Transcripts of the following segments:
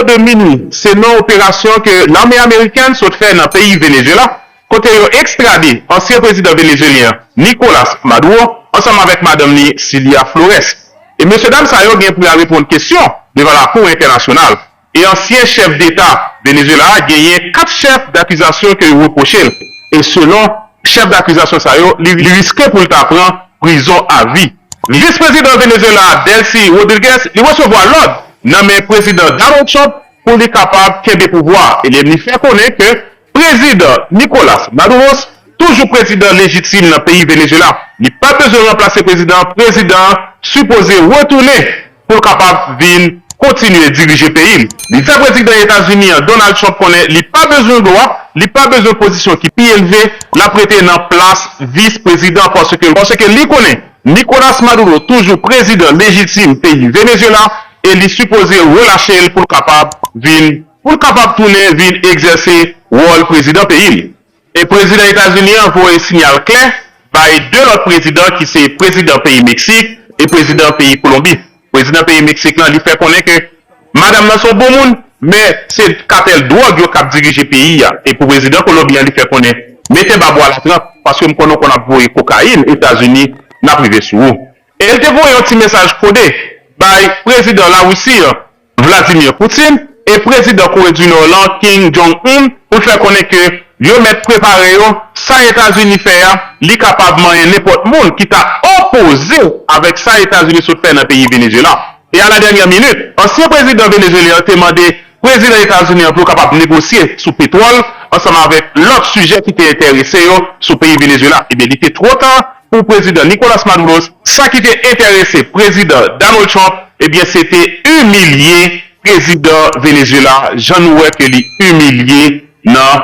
de minuit, c'est une opération que l'armée américaine s'est fait dans le pays Venezuela, côté extradé ancien président vénézuélien Nicolas Maduro, ensemble avec madame Cilia Flores. Et monsieur Dame Sayo vient pour répondre question devant la Cour internationale. Et ancien chef d'État Venezuela a gagné 4 chefs d'accusation que vous reprochez. Et selon chef d'accusation Sayo, il risquait pour le prendre prison à vie. Le vice-président Venezuela, Delcy Rodriguez, il recevoir l'ordre nommé président Donald Trump pour être capable de pouvoir. Et il fait connaître que président Nicolas Maduro, toujours président légitime dans le pays Venezuela, il n'a pas besoin de remplacer président supposé retourner pour capable de continuer à diriger le pays. Le vice-président des États-Unis, Donald Trump, il n'a pas besoin de droit, il n'a pas besoin de position qui est plus élevée, la prêter dans place vice-président parce que lui connaît Nicolas Maduro, toujours président légitime pays Venezuela, et il est supposé relâcher pour capable de tourner, exercer le rôle président pays. Et président des États-Unis a envoyé un signal clair par deux autres présidents qui sont président pays Mexique et président pays Colombie. Président pays Mexique, il fait connaître que madame dans son bon monde, mais c'est cartel drogue qui a dirigé le pays. Et pour président colombien, il fait connaître, mettez bas boire la trappe parce que nous connaissons qu'on a volé cocaïne, États-Unis n'a privé sur vous. Et elle te voit un petit message codé par le président de la Russie, Vladimir Poutine, et le président Corée du Nord, Kim Jong-un, pour faire connaître que yo mettre préparé ça États-Unis fait, li capable de n'importe monde qui t'a opposé avec ça États-Unis sous fait dans le pays Venezuela. Et à la dernière minute, ancien président vénézuélien a demandé président des États-Unis pour capable de négocier sous pétrole ensemble avec l'autre sujet qui était intéressé sous le pays Venezuela. Et bien, il était trop tard pour le président Nicolas Maduro. Ça qui était intéressé président Donald Trump, eh bien, c'était humilier président Venezuela. J'en vois que lui humilié dans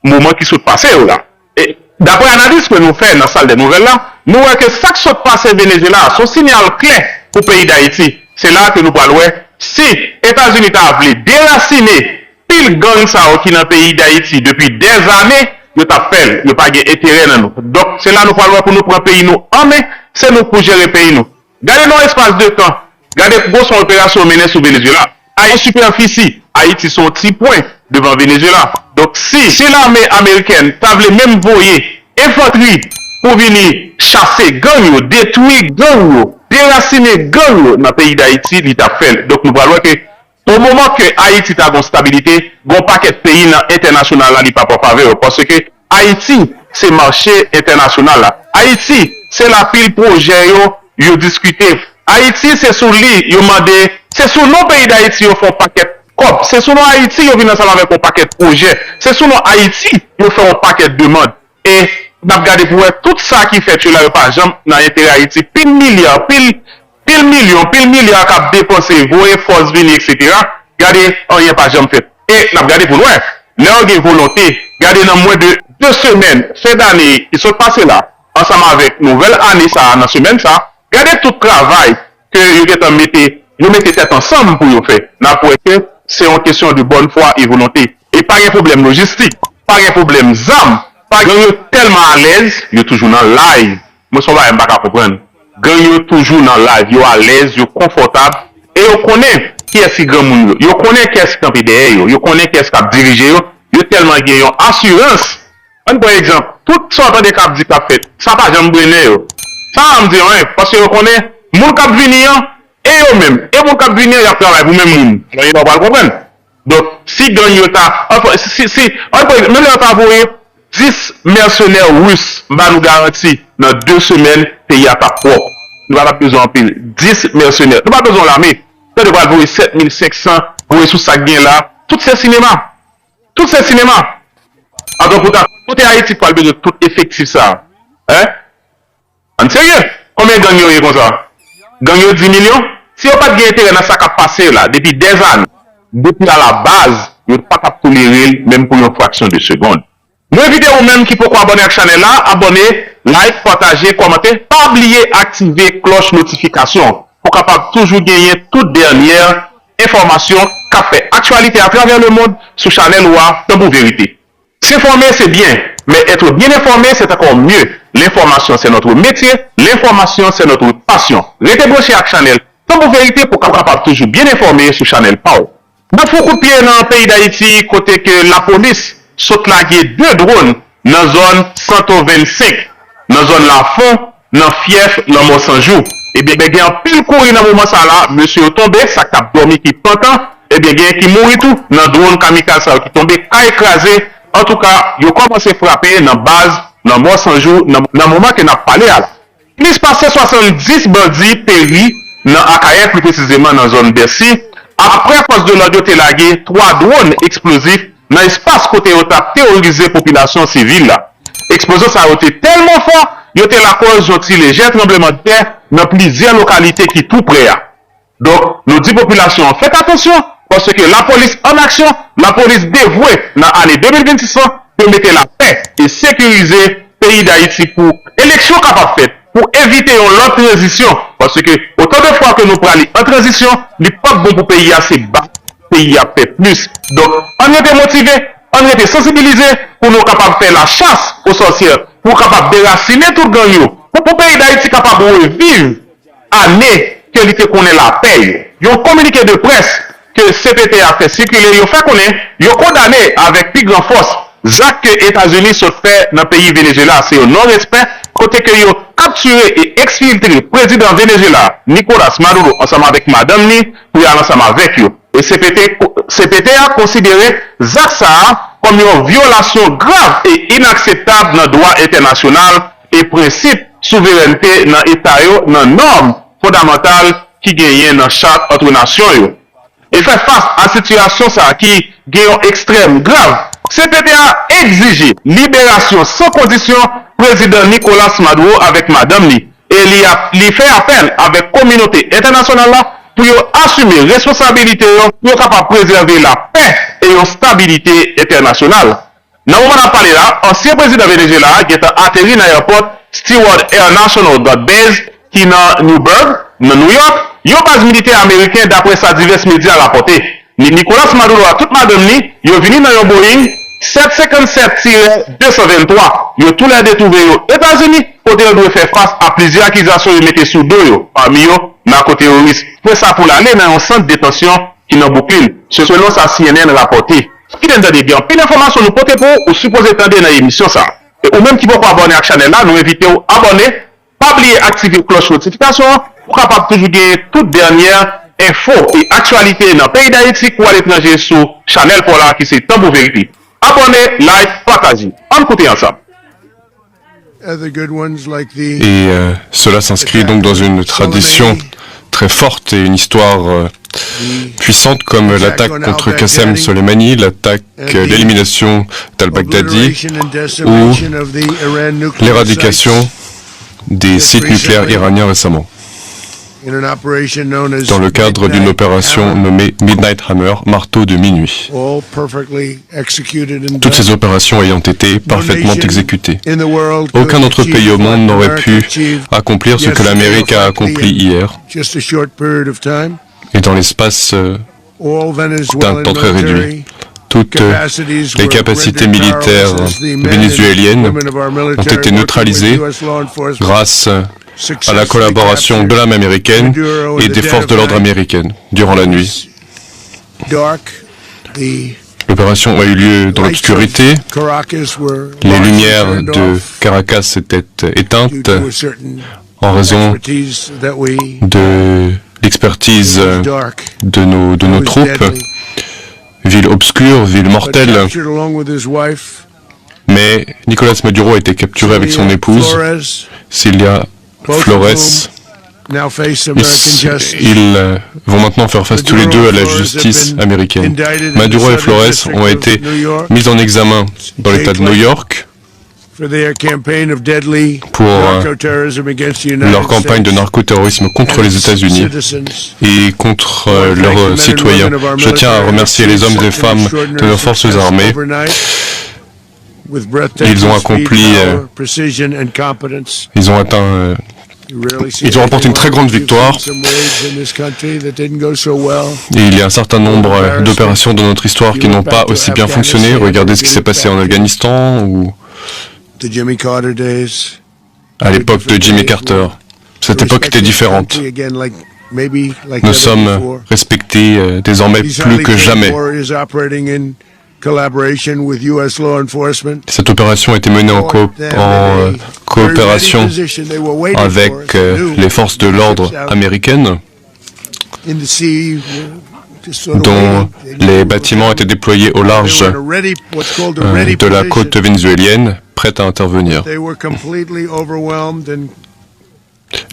moment qui se passe là. Et d'après l'analyse que nous faisons dans la salle des nouvelles là, nous voyons que ça qui se passe au Venezuela, son signal clair pour le pays d'Haïti. C'est là que nous parlons. Si les États-Unis ont voulu déraciner pile gang ça qui est dans le pays d'Haïti depuis des années, ils ont fait, ils n'ont pas d'intérêt dans nous. Donc c'est là que nous parlons pour nous prendre le pays nous en main, c'est nous pour gérer le pays nous. Regardez nos espace de temps. Regardez pour son opération menée sur Venezuela. À une superficie, Haïti sont 6 points devant Venezuela. Donc si l'armée américaine t'avait même voyé infanterie pour venir chasser gang, détruire gang, déraciner gang dans le pays d'Haïti, il t'a fait. Donc nous voyons que au moment que Haïti a une stabilité, il y a un paquet de pays international qui pas pour faveur parce que Haïti c'est marché international là. Haïti c'est la pile projet yo discuté. Haïti c'est sous lui, yo mandé, c'est sous nos pays d'Haïti yo font paquet. C'est sous nous Haïti, ils viennent ensemble avec un paquet de projets. C'est sous nous Haïti, ils font un paquet de demandes. Et, nous regardons pour tout ça qui fait, là, par exemple, dans l'intérêt Haïti, pile milliard qu'a dépensé, voyer force venir, etc. Regardez, rien pas jamais fait. Et, nous regardons pour nous, leur volonté, regardez dans moins de 2 semaines, cette année, ils sont passés là, ensemble avec nouvelle année, ça, dans semaine, ça. Regardez tout le travail que vous mettez tête ensemble pour vous faire. C'est une question de bonne foi et volonté. Et pas un problème logistique, pas un problème ZAM, pas gagnez tellement à l'aise, vous êtes toujours dans live. Moi, ça va pas comprendre. Gagnez toujours dans live, vous à l'aise, vous confortable, et vous connaissez qui est ce grand monde, vous connaissez qui est ce qui est derrière, vous connaissez qui est ce qui a dirigé, vous tellement gagné assurance. Par exemple, tout sorte de cap dit qu'a fait, ça pas jamais brûler. Ça me dit rien, parce que vous connaissez, mon cap venir, et eux-mêmes, et mon cap venir, il y a travail pour même alors il va pas comprendre. Donc, si gagne ta, même si on envoyé 10 mercenaires russes, bah nous garantit, dans 2 semaines, pays à ta propre. Nous n'avons pas besoin de pile. 10 mercenaires. Nous n'avons pas besoin de l'armée. Nous devons envoyer 7500, pour sous ça gain là. Tous ces cinémas. Alors, pour tout Haïti, pour le tout effectif ça. Hein? En sérieux? Combien de gagnants comme ça? Gagnons 10 millions? Si on n'a pas de intérêt dans ça qui a passé là, depuis des années, depuis à la base, vous n'avez pas qu'à tolérer même pour une fraction de seconde. Nous invitons vous-même qui pourquoi abonner à la chaîne là, abonner, like, partager, commenter, pas oublier d'activer cloche notification pour capable toujours gagner toute dernière information qu'a fait actualité à travers le monde sur Channel Wa Tambou Vérité. S'informer c'est bien, mais être bien informé c'est encore mieux. L'information c'est notre métier, l'information c'est notre passion. Restez branchés à Channel Tambou Vérité pour capable toujours bien informé sur Channel Power. Nous fou coup de pied dans le pays d'Haïti, côté que la police saute lagué 2 drones dans la zone 125, dans la zone la fond, dans le fief, dans le Sanjou. Et bien, il y a un pile courir dans le moment ça là, monsieur tombé, ça a dormi qui pantant, et bien, il y a qui mourit tout, dans le drone kamikaze qui tombé, a écrasé. En tout cas, il a commencé à frapper dans la base, dans le Sanjou, dans le moment qu'on a parlé à là. Plus passé 70 bandits péris dans Akaye, plus précisément dans la zone Bercy. Après, force de l'ordre, il a lagué 3 drones explosifs dans l'espace côté où il a terrorisé la population civile. L'explosion ça a été tellement fort, il a été la cause d'un léger tremblement de terre dans plusieurs localités qui tout près. Donc, nous disons population, faites attention, parce que la police en action, la police dévouée dans l'année 2026 pour mettre la paix et sécuriser le pays d'Haïti pour élection capable faite, pour éviter une autre transition. Parce que autant de fois que nous prenons en transition, il n'est pas bon pour le pays assez bas, le pays a fait plus. Donc, on était motivé, on était sensibilisé pour nous capables de faire la chasse aux sorcières, pour capable déraciner tout le gang, pour le pays d'Haïti capable de vivre année que l'ité connaît la paix. Il y a un communiqué de presse que CPT a fait circuler, il a fait connaître, il a condamné avec plus grande force Jacques que les États-Unis sont fait dans le pays Venezuela. C'est un non-respect, côté que ils ont capturé et exfiltré le président Venezuela, Nicolas Maduro, ensemble avec madame Ni, pour aller ensemble avec eux. Et CPT a considéré Jacques Saha comme une violation grave et inacceptable dans le droit international et principe souveraineté dans l'État, dans les normes fondamentales qui gagnent dans chaque autre nation. Et fait face à la situation ça, qui gagne extrême grave, CPT a exigé libération sans condition président Nicolas Maduro avec madame Li. Et il fait appel avec la communauté internationale pour assumer responsabilité pour capable préserver la paix et la stabilité internationale. Dans le moment où on a parlé là, ancien président Venezuela qui est atterri dans l'aéroport Stewart Air National Base qui est dans Newburgh, dans New York, il y a une base militaire américaine d'après sa divers médias rapportés. Nicolas Maduro a toute madame Li, il est venu dans un Boeing 757-223. Ils ont tous les détrouvé aux États-Unis, côté ils doivent faire face à plusieurs accusations ils mettent sous dos, parmi eux, narcoterroristes. Pour ça, pour l'aller dans un centre de détention qui est dans Brooklyn, selon sa CNN rapporté. Qui donne des gains, puis l'information nous porte pour ou supposé attendre dans l'émission ça. Et ou même qui ne pas abonner à la chaîne là, nous invitons à abonner, pas oublier activer la cloche de notification pour capable toujours gagner toute dernière info et actualité dans le pays d'Haïti ou à l'étranger sur Chanel pour là qui c'est Tambour Vérité. Abonnez, like, partagez. On écoute ensemble. Et cela s'inscrit donc dans une tradition très forte et une histoire puissante comme l'attaque contre Qassem Soleimani, l'attaque, l'élimination d'al-Baghdadi ou l'éradication des sites nucléaires iraniens récemment. Dans le cadre d'une opération nommée Midnight Hammer, marteau de minuit. Toutes ces opérations ayant été parfaitement exécutées. Aucun autre pays au monde n'aurait pu accomplir ce que l'Amérique a accompli hier, et dans l'espace d'un temps très réduit. Toutes les capacités militaires vénézuéliennes ont été neutralisées grâce à la collaboration de l'armée américaine et des forces de l'ordre américaines durant la nuit. L'opération a eu lieu dans l'obscurité. Les lumières de Caracas étaient éteintes en raison de l'expertise de nos troupes. Ville obscure, ville mortelle. Mais Nicolas Maduro a été capturé avec son épouse, Cilia Flores. Ils vont maintenant faire face tous les deux à la justice américaine. Maduro et Flores ont été mis en examen dans l'État de New York pour leur campagne de narcoterrorisme contre les États-Unis et contre leurs citoyens. Je tiens à remercier les hommes et femmes de nos forces armées. Ils ont accompli, ils ont atteint, ils ont remporté une très grande victoire. Et il y a un certain nombre d'opérations dans notre histoire qui n'ont pas aussi bien fonctionné. Regardez ce qui s'est passé en Afghanistan ou à l'époque de Jimmy Carter. Cette époque était différente. Nous sommes respectés désormais plus que jamais. Cette opération a été menée en coopération avec les forces de l'ordre américaines, dont les bâtiments étaient déployés au large de la côte vénézuélienne, prêtes à intervenir.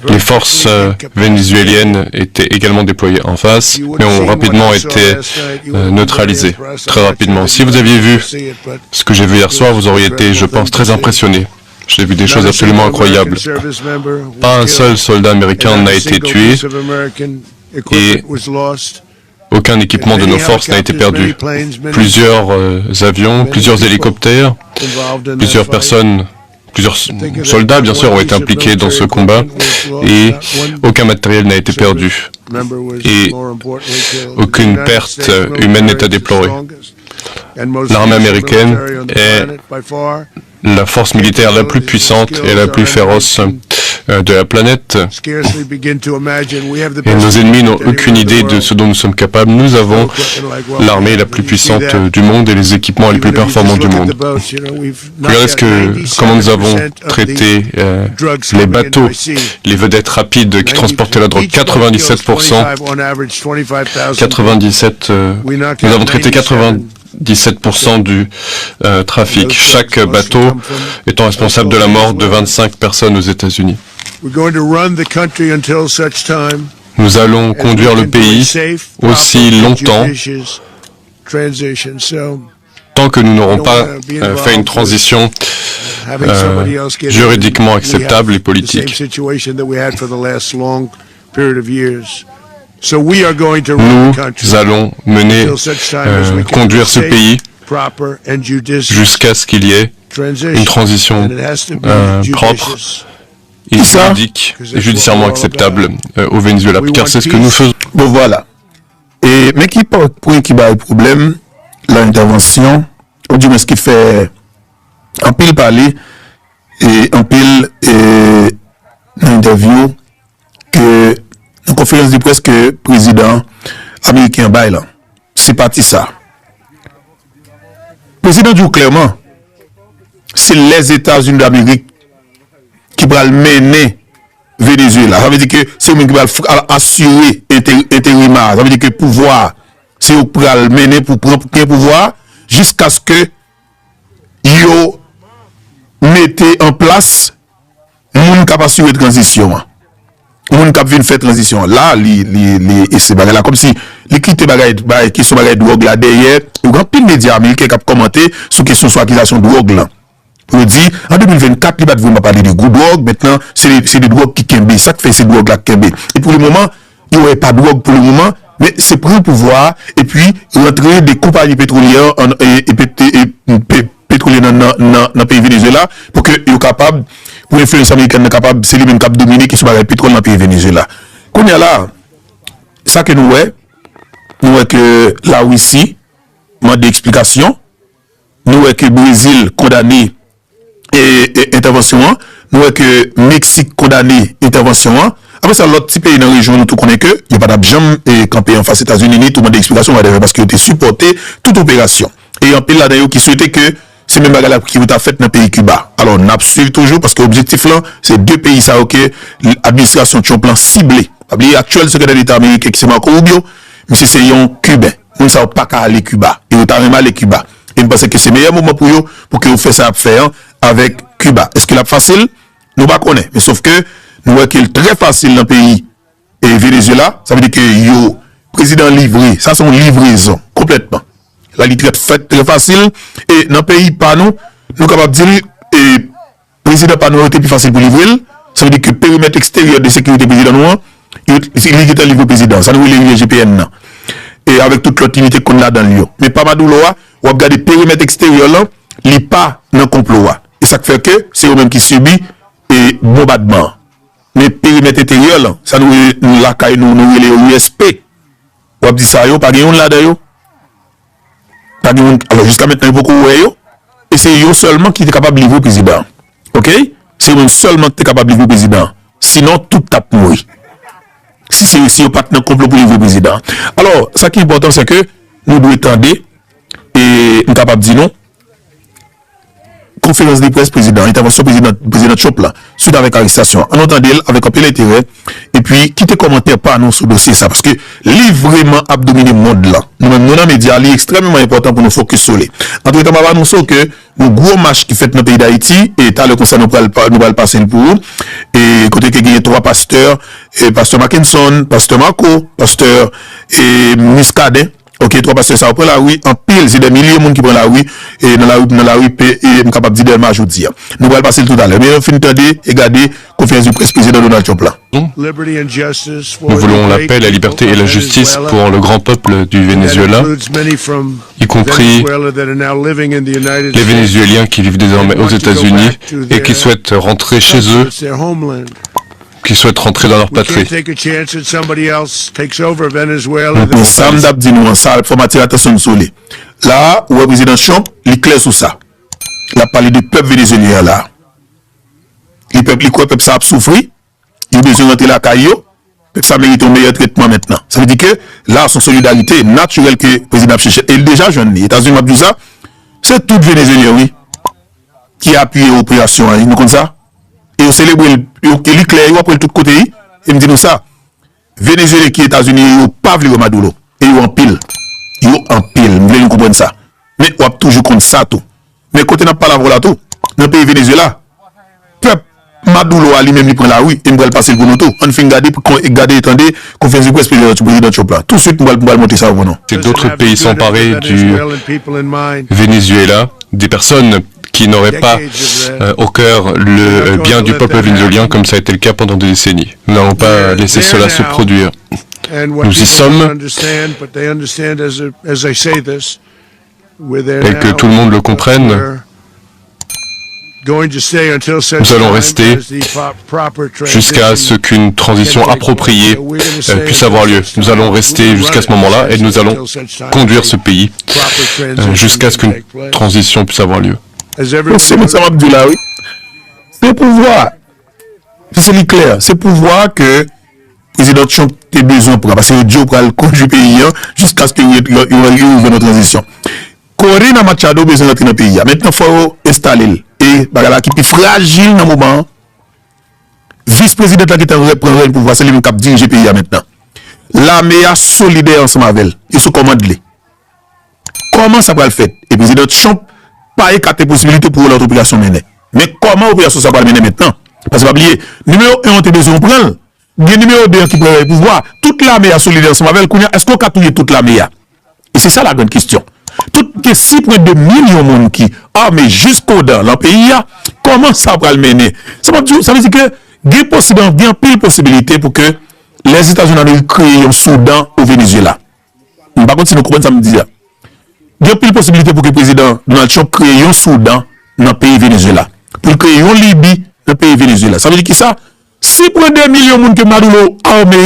Les forces vénézuéliennes étaient également déployées en face, mais ont rapidement été neutralisées, très rapidement. Si vous aviez vu ce que j'ai vu hier soir, vous auriez été, je pense, très impressionné. J'ai vu des choses absolument incroyables. Pas un seul soldat américain n'a été tué et aucun équipement de nos forces n'a été perdu. Plusieurs avions, plusieurs hélicoptères, plusieurs personnes, plusieurs soldats, bien sûr, ont été impliqués dans ce combat et aucun matériel n'a été perdu et aucune perte humaine n'est à déplorer. L'armée américaine est la force militaire la plus puissante et la plus féroce de la planète. Et nos ennemis n'ont aucune idée de ce dont nous sommes capables. Nous avons l'armée la plus puissante du monde et les équipements les plus performants du monde. Regardez comment nous avons traité les bateaux, les vedettes rapides qui transportaient la drogue. 97%, nous avons traité 97% du trafic. Chaque bateau étant responsable de la mort de 25 personnes aux États-Unis. Nous allons conduire le pays aussi longtemps tant que nous n'aurons pas fait une transition juridiquement acceptable et politique. Nous allons conduire ce pays jusqu'à ce qu'il y ait une transition propre et juridique et judiciairement acceptable au Venezuela, car c'est ce que nous faisons. Bon, voilà. Mais qui porte pour qui a le problème, l'intervention, ou du moins ce qui fait un pile parler et un pile interview que une conférence de presse que le président américain bail c'est parti ça. Le président dit clairement, c'est les États-Unis d'Amérique qui vont mener Venezuela. Ça veut dire que c'est eux qui vont assurer l'intérimage. Ça veut dire que le pouvoir, c'est eux qui vont mener pour prendre le pouvoir jusqu'à ce que ils mettent en place une capacité de transition. Une cap vient faire transition. Là, c'est là comme si les quitter bagay qui sont bagay drogue là derrière, il y a pile médias américains qui ont commenté sur question sur accusation de drogue là. Pour dire en 2024, il va pas parler de gros drogue, maintenant c'est des drogues qui kembe, ça qui fait ces drogues là kembe. Et pour le moment, il n'y aurait pas de drogue pour le moment, mais c'est pour le pouvoir et puis rentrer des compagnies pétrolières pétrolières dans le pays Venezuela pour que soient capables, pour l'influence américaine capable, c'est lui-même qui dominer qui soit le pétrole dans le pays Venezuela. Qu'on y a là, ça que nous voyons que la Russie demande d'explication, nous voyons que le Brésil condamné et intervention, nous voyons que le Mexique condamné intervention. Après ça, l'autre petit pays dans la région, nous tout connaissons que il n'y a pas d'abjam et campé en face des États-Unis, tout le monde d'explication parce qu'ils ont supporté toute opération. Et un pays là-dedans qui souhaitait que c'est même bagarre qui vous a fait dans le pays Cuba. Alors, on a suivi toujours parce que l'objectif là, c'est deux pays ça, ok, l'administration qui ont un plan ciblé. L'actuel secrétaire d'État américain qui c'est Marco Rubio, mais c'est un Cubain. Nous ne savons pas qu'à aller Cuba. Et vous avez mal aller Cuba. Et je pense que c'est le meilleur moment pour eux, pour que vous fassiez ça à faire avec Cuba. Est-ce que c'est facile? Nous ne connaissons pas. Mais sauf que nous voyons qu'il est très facile dans le pays et Venezuela. Ça veut dire que le président livré, ça c'est une livraison complètement. La litre faite très facile et dans le pays pas nous capables de dire et président pas nous était plus facile pour livrer. Ça veut dire que le périmètre extérieur de sécurité président nous il est livré président. Ça nous le GPN et avec toute l'autre unité qu'on a dans le lieu. Mais pas Madoulo, on va regarder le périmètre extérieur là, il n'est pas dans le complot. Et ça fait que c'est eux-mêmes qui subit et bombardement. Mais périmètre intérieur là, ça nous la caille nous les USP. On va dire ça yo pas gagne là dedans. Alors jusqu'à maintenant il y a beaucoup et c'est eux seulement qui est capable de livrer le président. OK? C'est eux seulement qui est capable de livrer le président. Sinon tout tape mourir. si c'est ici au partenaire complot pour le président. Alors, ce qui est important, c'est que nous devons attendre et nous sommes capables de dire non. Conférence de presse président, intervention président Trump là, suite avec arrestation. On entend avec un peu l'intérêt et puis quitter commentaire par nous sur le dossier ça parce que lui vraiment a dominé le monde là. Nous-mêmes, nous dans les médias, c'est extrêmement important pour nous focus sur lui. En tout cas, on va annoncer que le gros match qui fait dans le pays d'Haïti et t'as le conseil nous va passer pour et côté que il y a trois pasteurs, pasteur Mackinson, pasteur Marco, pasteur Muscadet. Ok, trois pasteurs, ça prend la rue, en pile, c'est des milliers de monde qui prennent la rue, et dans la rue, et je capable de dire des aujourd'hui. Nous allons passer tout à l'heure. Mais on finit de regarder conférence du président Donald Trump là. Nous voulons la paix, la liberté et la justice pour le grand peuple du Venezuela, y compris les Vénézuéliens qui vivent désormais aux États-Unis et qui souhaitent rentrer chez eux, qui souhaitent rentrer dans leur patrie. Ça me dit nous, ça, il faut attirer attention sur lui. Là, où le président Trump, il est clair sur ça. Il a parlé du peuple vénézuélien là. Le peuple ça a souffert. Il a besoin de rentrer la caillou. Le peuple ça mérite un meilleur traitement maintenant. Ça veut dire que là, son solidarité naturelle que le président a cherché. Et déjà, jeune, les États-Unis m'ont dit ça. C'est tout Vénézuélien, oui, qui a appuyé l'opération. Nous comme ça. Et on célèbre, il est clair, après tout côté, et me dit nous ça. Venezuela qui est États-Unis, ils n'ont pas vu Maduro. Et ils ont en pile. Ils ont en pile. Vous voulez comprendre ça. Mais on a toujours contre ça tout. Mais côté n'a pas la voix là tout. Dans le pays Venezuela, peuple Maduro a lui-même, il prend la rue, et il va passer le bon tout. On fait garder, attendez, conférence de presse président Trump là. Tout de suite, on va monter ça au bon nom. D'autres pays s'emparer du Venezuela, des personnes qui n'auraient pas au cœur le bien du peuple vénézuélien comme ça a été le cas pendant des décennies. Nous n'allons pas laisser cela se produire. Nous y sommes, et que tout le monde le comprenne. Nous allons rester jusqu'à ce qu'une transition appropriée puisse avoir lieu. Nous allons rester jusqu'à ce moment-là et nous allons conduire ce pays jusqu'à ce qu'une transition puisse avoir lieu. C'est pour voir, c'est clair, c'est pour voir que le président Trump a besoin pour parce que Dieu va le conduire le pays jusqu'à ce qu'il y ait une transition. Corina Machado a besoin d'entrer dans le pays. Maintenant, il faut installer. Et la qui est fragile dans le moment. Vice-président qui est en train de pouvoir, c'est lui qui dirige le pays maintenant. L'armée a solidaire ensemble avec elle. Et se commande. Comment ça va le faire? Et le président Trump pas écarté possibilité pour l'autre opération menée. Mais comment l'opération ça va mener maintenant? Parce que pas oublier, numéro 1, on a besoin de prendre. Le numéro 2 qui prend le pouvoir, toute l'armée a solidaire ensemble avec elle. Est-ce qu'on a touillé toute l'armée? Et c'est ça la grande question. Toutes les 6,2 millions de monde qui armés jusqu'au dans le pays, comment ça va le mener? Ça veut dire que il y a pile possibilité pour que les États-Unis créent un Soudan au Venezuela. Par contre, si nous comprenons ça, me dit. Il y a pile possibilité pour que le président Donald Trump crée un Soudan dans le pays Venezuela. Pour créer une Libye dans le pays Venezuela. Ça veut dire que ça, 6,2 millions de monde qui Maduro armé,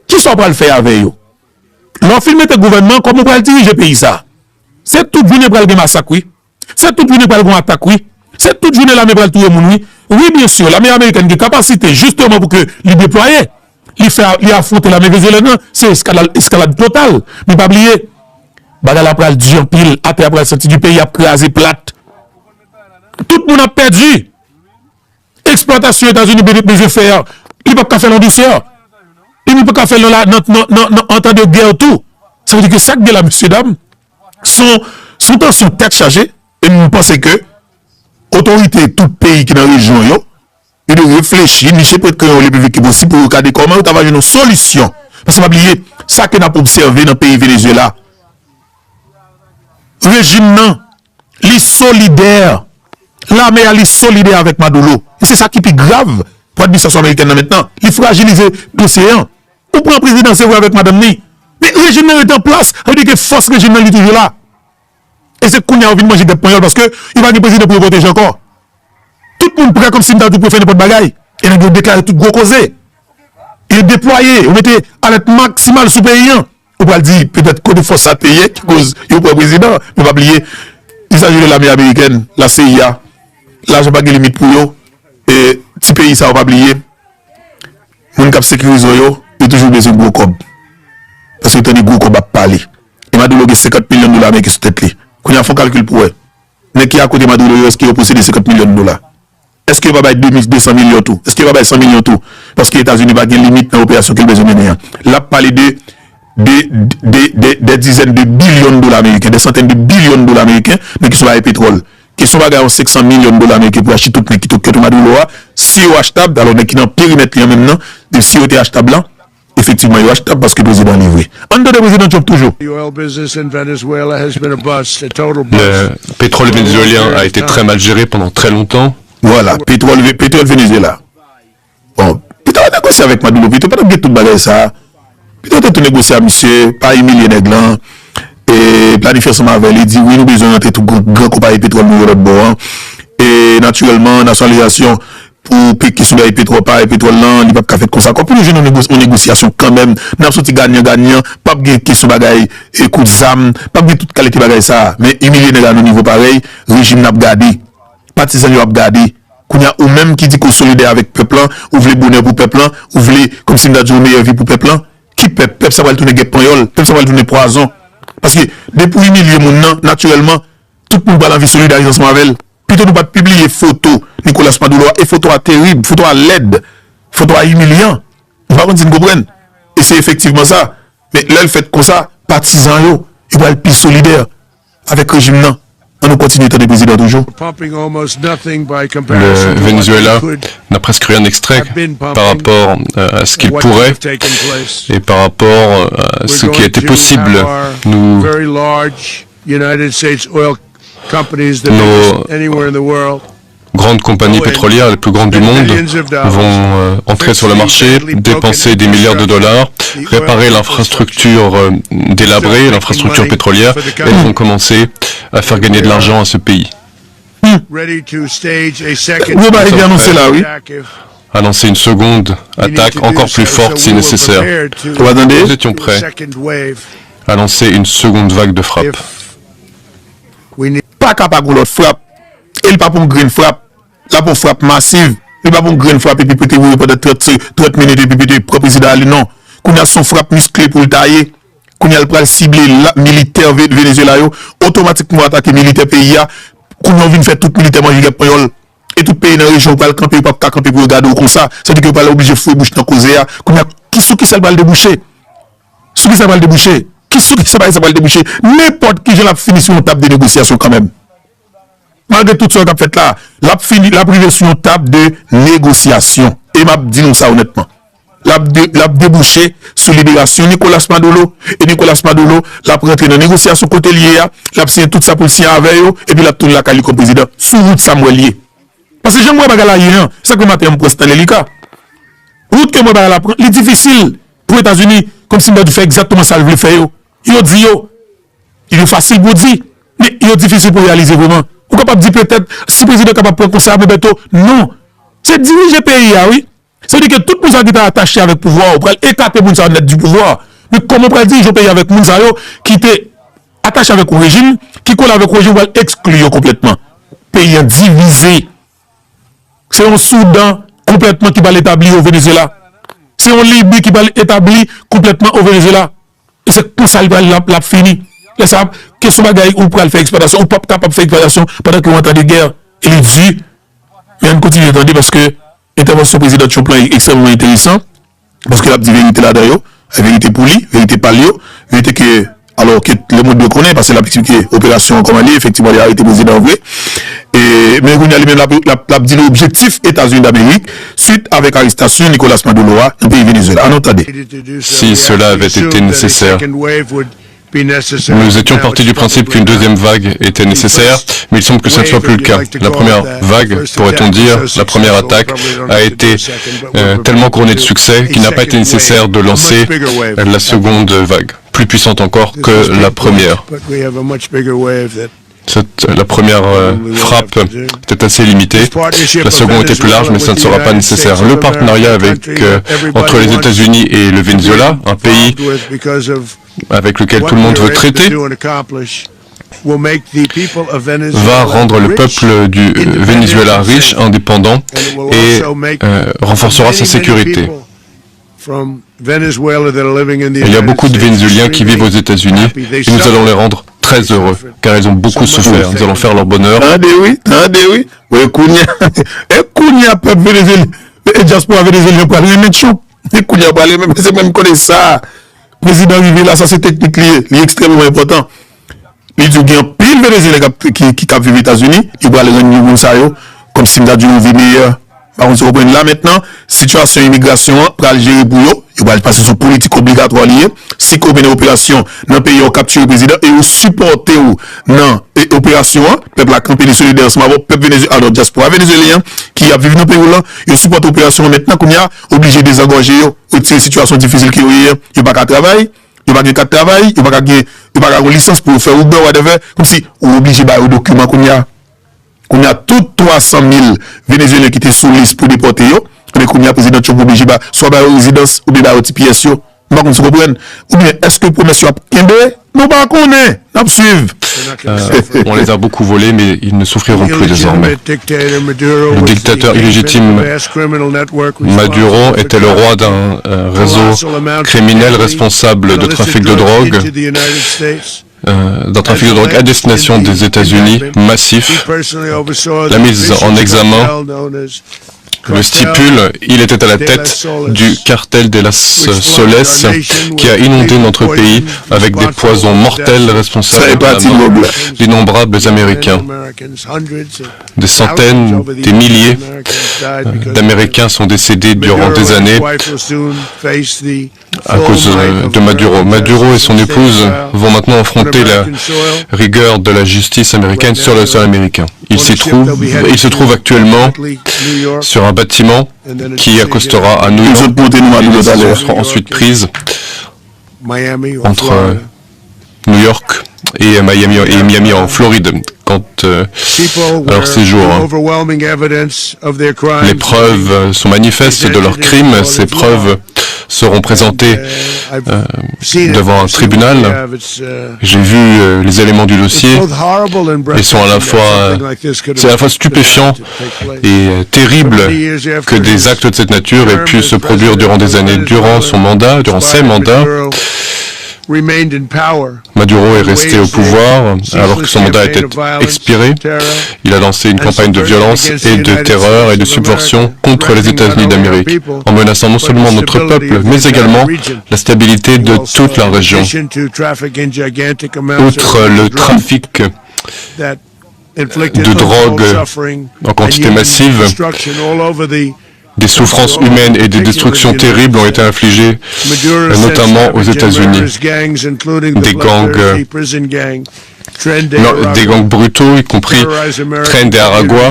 qui sont pas le faire avec eux? L'on filme le gouvernement, comment on va diriger le pays ça? C'est toute journée pour le massacre, oui. C'est toute journée pour le attaque, oui. C'est toute journée l'armée pour le tout le monde, oui. Oui, bien sûr, l'armée américaine a capacité justement pour que les déployer, il affronter l'armée vénézuélienne, c'est escalade totale. Mais pas oublier, bagarre après le dieu en pile, après la sortie du pays, après crasé plate. Tout le monde a perdu. Exploitation aux États-Unis, besoin faire, il ne peut pas faire en douceur. Il ne peut pas faire en temps de guerre tout. Ça veut dire que chaque de la monsieur dame, sont dans son tête chargée, et nous pensons que autorité, tout pays qui est dans la région, il doit réfléchir, ni peut créer les publics possible pour regarder comment on va une solution. Parce que, oublier, ça que nous avons observé dans le pays Venezuela, le régime, non, il est solidaire. L'armée est solidaire avec Maduro. Et c'est ça qui est plus grave pour l'administration américaine maintenant. Il fragilise l'océan. Ou pour un président, c'est vrai avec Madame Ni. Mais le régime est en place. Ça veut dire que force régime est toujours là. Et c'est qu'on a envie de manger des poignards parce qu'il va y avoir un président pour le protéger encore. Tout le monde prend comme si nous avons fait n'importe bagaille. Et nous avons déclaré tout gros causé. Il est déployé. On était à l'aide maximale sous pays. On va dire peut-être qu'on est force à payer qui cause le président. Mais pas oublier, il s'agit de l'armée américaine, la CIA. Là, je n'ai pas de limite pour eux. Et petit pays, ça va pas oublier. Moun kap sécurise yo, il a toujours besoin de gros cob. Parce qu'il a des gros cob à parler. Et Maduro a 50 millions de dollars avec cette tête. Quand il a fait un calcul pour eux. Mais qui a côté Maduro, est-ce qu'il a possédé 50 millions de dollars? Est-ce qu'il va bailler 200 millions tout? Est-ce qu'il va bailler 100 millions tout? Parce que les États-Unis n'ont pas de limite dans l'opération qu'il a besoin de mener. Là, parler des dizaines de billions de dollars américains, des centaines de billions de dollars américains, mais qui sont avec pétrole. Qui sont bagarre 500 millions de dollars américains pour acheter tout le qui tout Maduro, si vous achetable, alors qui dans le périmètre maintenant, de si vous êtes achetable là, effectivement, il est achetable parce que le président est livré. En dehors du président Trump toujours. Le pétrole vénézuélien a été très mal géré pendant très longtemps. Voilà, pétrole Venezuela. Bon, Peter a négocié avec Maduro, Peter pas de tout bagage ça. Peter a tout négocié à monsieur, pas humilier les glands, et planifier son avec lui, dit oui, nous besoin d'entrer tout grand compagnie pétrole nous notre bord. Et naturellement, nationalisation pour qui sont les pétrole, pas les pétrole là, il va pas faire comme ça. Comme pour les jeunes en négociation quand même, n'a sorti gagnant, pas de question bagaille, écoute zam, pas de toute qualité bagaille ça, mais humilier les gars au niveau pareil, régime n'a pas gardé. Partisans ont regardé, qu'on y a ou même qui dit qu'on solidaire avec peuple, ou voulez bonheur pour peuple, ou voulez comme si nous avions une meilleure vie pour peuple, qui peuple ça va le tourner guet-pagnol, peuple ça va le tourner poison. Parce que depuis humilier mon nom, naturellement, tout le monde va la vie solidaire ensemble avec elle. Plutôt nous pas publier photos, Nicolas Maduro, et photos terribles, photos à laide, photos à humiliant. Vous ne comprenez pas. Et c'est effectivement ça. Mais là, le fait comme ça, partisans, ils vont être plus solidaires avec le régime non. On continue de président toujours. Le Venezuela n'a presque rien extrait par rapport à ce qu'il pourrait et par rapport à ce qui était possible. Nos grandes compagnies pétrolières, les plus grandes du monde, vont entrer sur le marché, dépenser des milliards de dollars, réparer l'infrastructure délabrée, l'infrastructure pétrolière, et elles vont commencer à faire gagner de l'argent à ce pays. À lancer une seconde attaque encore plus forte si nécessaire. Nous étions prêts à lancer une seconde vague de frappe. Pas capable de l'autre frappe. Il pas pour une green frappe. Là pour frappe massive. Il pas pour une green frappe et puis peut-être pendant 30 minutes et puis peut-être le président non. Qu'on a son frappe musclée pour le tailler. Qu'on a le cibler militaire Venezuela automatiquement attaquer militaire pays qu'on a envie de faire tout militaire manger et tout pays dans la région pas camper pas camper pour regarder comme ça c'est dire que pas obligé fouiller bouche dans causer qu'on a qui ça va le déboucher qui ça va le déboucher qui ça va le déboucher n'importe qui j'ai la fini sur une table de négociation quand même malgré tout ce qu'on a fait là la privé sur une table de négociation et m'a dit nous ça honnêtement l'a débouché sur libération Nicolas Maduro et Nicolas Maduro l'a rentré dans négociation côté lié l'a signé tout ça pour signer avec eux et puis l'a tourné la cali comme président sous route Samuel lié parce que j'aime moi bagarre là ça que matin pour c'est délicat route que moi bagarre là c'est difficile pour les États-Unis comme si moi dû faire exactement ça veut faire yo dit il est facile pour dire mais il est difficile pour réaliser vraiment ou capable dire peut-être si le président capable prendre conseil Beto non c'est diriger pays oui. C'est-à-dire que tout le monde qui est attaché avec le pouvoir, on peut écarter le monde du pouvoir. Mais comment on peut dire que pays avec le monde qui était attaché avec le régime, qui colle avec le régime, on va exclure complètement. Pays divisé. C'est un Soudan complètement qui va l'établir au Venezuela. C'est un Libye qui va l'établir complètement au Venezuela. Et c'est pour ça qu'il va la fini. Et ça, que ce bagage ou pour faire exploitation, ou pas capable de faire exploitation pendant qu'on est en guerre. Et il dit, mais on continue d'entendre parce que l'intervention du président Trump est extrêmement intéressante parce qu'il a dit vérité là d'ailleurs, vérité pour lui, vérité pas lui, vérité que alors que le monde le connaît parce que la petite opération comme elle effectivement il a arrêté le président vrai et mais il a même la dit l'objectif États-Unis d'Amérique suite avec l'arrestation Nicolas Maduro dans le pays Venezuela. Attendez. Si cela avait été nécessaire, nous étions partis du principe qu'une deuxième vague était nécessaire, mais il semble que ce ne soit plus le cas. La première vague, pourrait-on dire, la première attaque a été tellement couronnée de succès qu'il n'a pas été nécessaire de lancer la seconde vague, plus puissante encore que la première. La première frappe était assez limitée, la seconde était plus large, mais ça ne sera pas nécessaire. Le partenariat entre les États-Unis et le Venezuela, un pays avec lequel tout le monde veut traiter, va rendre le peuple du Venezuela riche, indépendant et renforcera sa sécurité. Il y a beaucoup de Vénézuéliens qui vivent aux États-Unis et nous allons les rendre très heureux, car ils ont beaucoup souffert. Nous allons faire leur bonheur. Oui. Oui, Kounia, peuple vénézuélien, et diaspora vénézuélien, pour aller mettre chaud. Et Kounia, pour aller même, c'est même connaître ça. Président Rivé, là, ça c'est technique, il est extrêmement important. Il dit qu'il y a un pile vénézuélien qui vivent aux États-Unis, il va aller rendre ça, comme si nous avions une vie meilleure. Par contre, là maintenant, situation immigration, pour aller gérer pour eux, il va passer sur politique obligatoire liée. Si qu'on a une opération dans le pays, on capture le président et on supporte dans l'opération, peuple a campé de solidarité, peuple vénézuélien, alors diaspora vénézuélien qui a vécu dans le pays là, il supporte l'opération maintenant qu'on y a obligé de désengorger, retirer les situations difficiles qu'il y a, il n'y a pas qu'à travailler. Il n'y a pas de travail, il n'y a pas de licence pour faire Uber, whatever, comme si on est obligé de faire document qu'on y a. On a tous 300 000 Vénézuéliens qui étaient sous liste pour déporter, mais qu'on y a président qui est obligé de soit par résidence ou bien par pièce. Ou bien est-ce que le promesse a Kembe? Non, pas qu'on est. On suivre. On les a beaucoup volés, mais ils ne souffriront plus désormais. Le dictateur illégitime Maduro était le roi d'un réseau criminel responsable de trafic de drogue, d'un trafic de drogue à destination des États-Unis massif. La mise en examen le stipule, il était à la tête du cartel de las Soles qui a inondé notre pays avec des poisons mortels responsables d'innombrables Américains. Des centaines, des milliers d'Américains sont décédés durant des années à cause de Maduro. Maduro et son épouse vont maintenant affronter la rigueur de la justice américaine sur le sol américain. Il se trouve actuellement sur un bâtiment qui accostera à New York. Les décisions seront ensuite prises entre New York et Miami en Floride quant à leur séjour. Les preuves sont manifestes de leurs crimes. Ces preuves seront présentées devant un tribunal. J'ai vu les éléments du dossier. Ils sont à la fois stupéfiants et terribles que des actes de cette nature aient pu se produire durant des années. Durant ses mandats, Maduro est resté au pouvoir alors que son mandat était expiré. Il a lancé une campagne de violence et de terreur et de subversion contre les États-Unis d'Amérique, en menaçant non seulement notre peuple, mais également la stabilité de toute la région. Outre le trafic de drogue en quantité massive, des souffrances humaines et des destructions terribles ont été infligées, notamment aux États-Unis. Des gangs brutaux, y compris Tren de Aragua,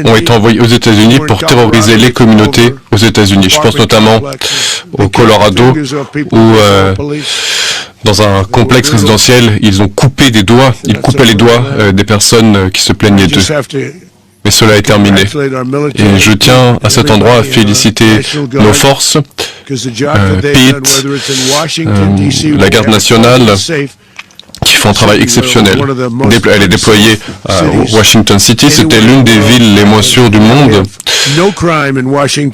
ont été envoyés aux États-Unis pour terroriser les communautés aux États-Unis. Je pense notamment au Colorado, où dans un complexe résidentiel, ils ont coupé les doigts des personnes qui se plaignaient d'eux. Mais cela est terminé. Et je tiens à cet endroit à féliciter nos forces, Pete, la garde nationale, qui font un travail exceptionnel. Elle est déployée à Washington City. C'était l'une des villes les moins sûres du monde.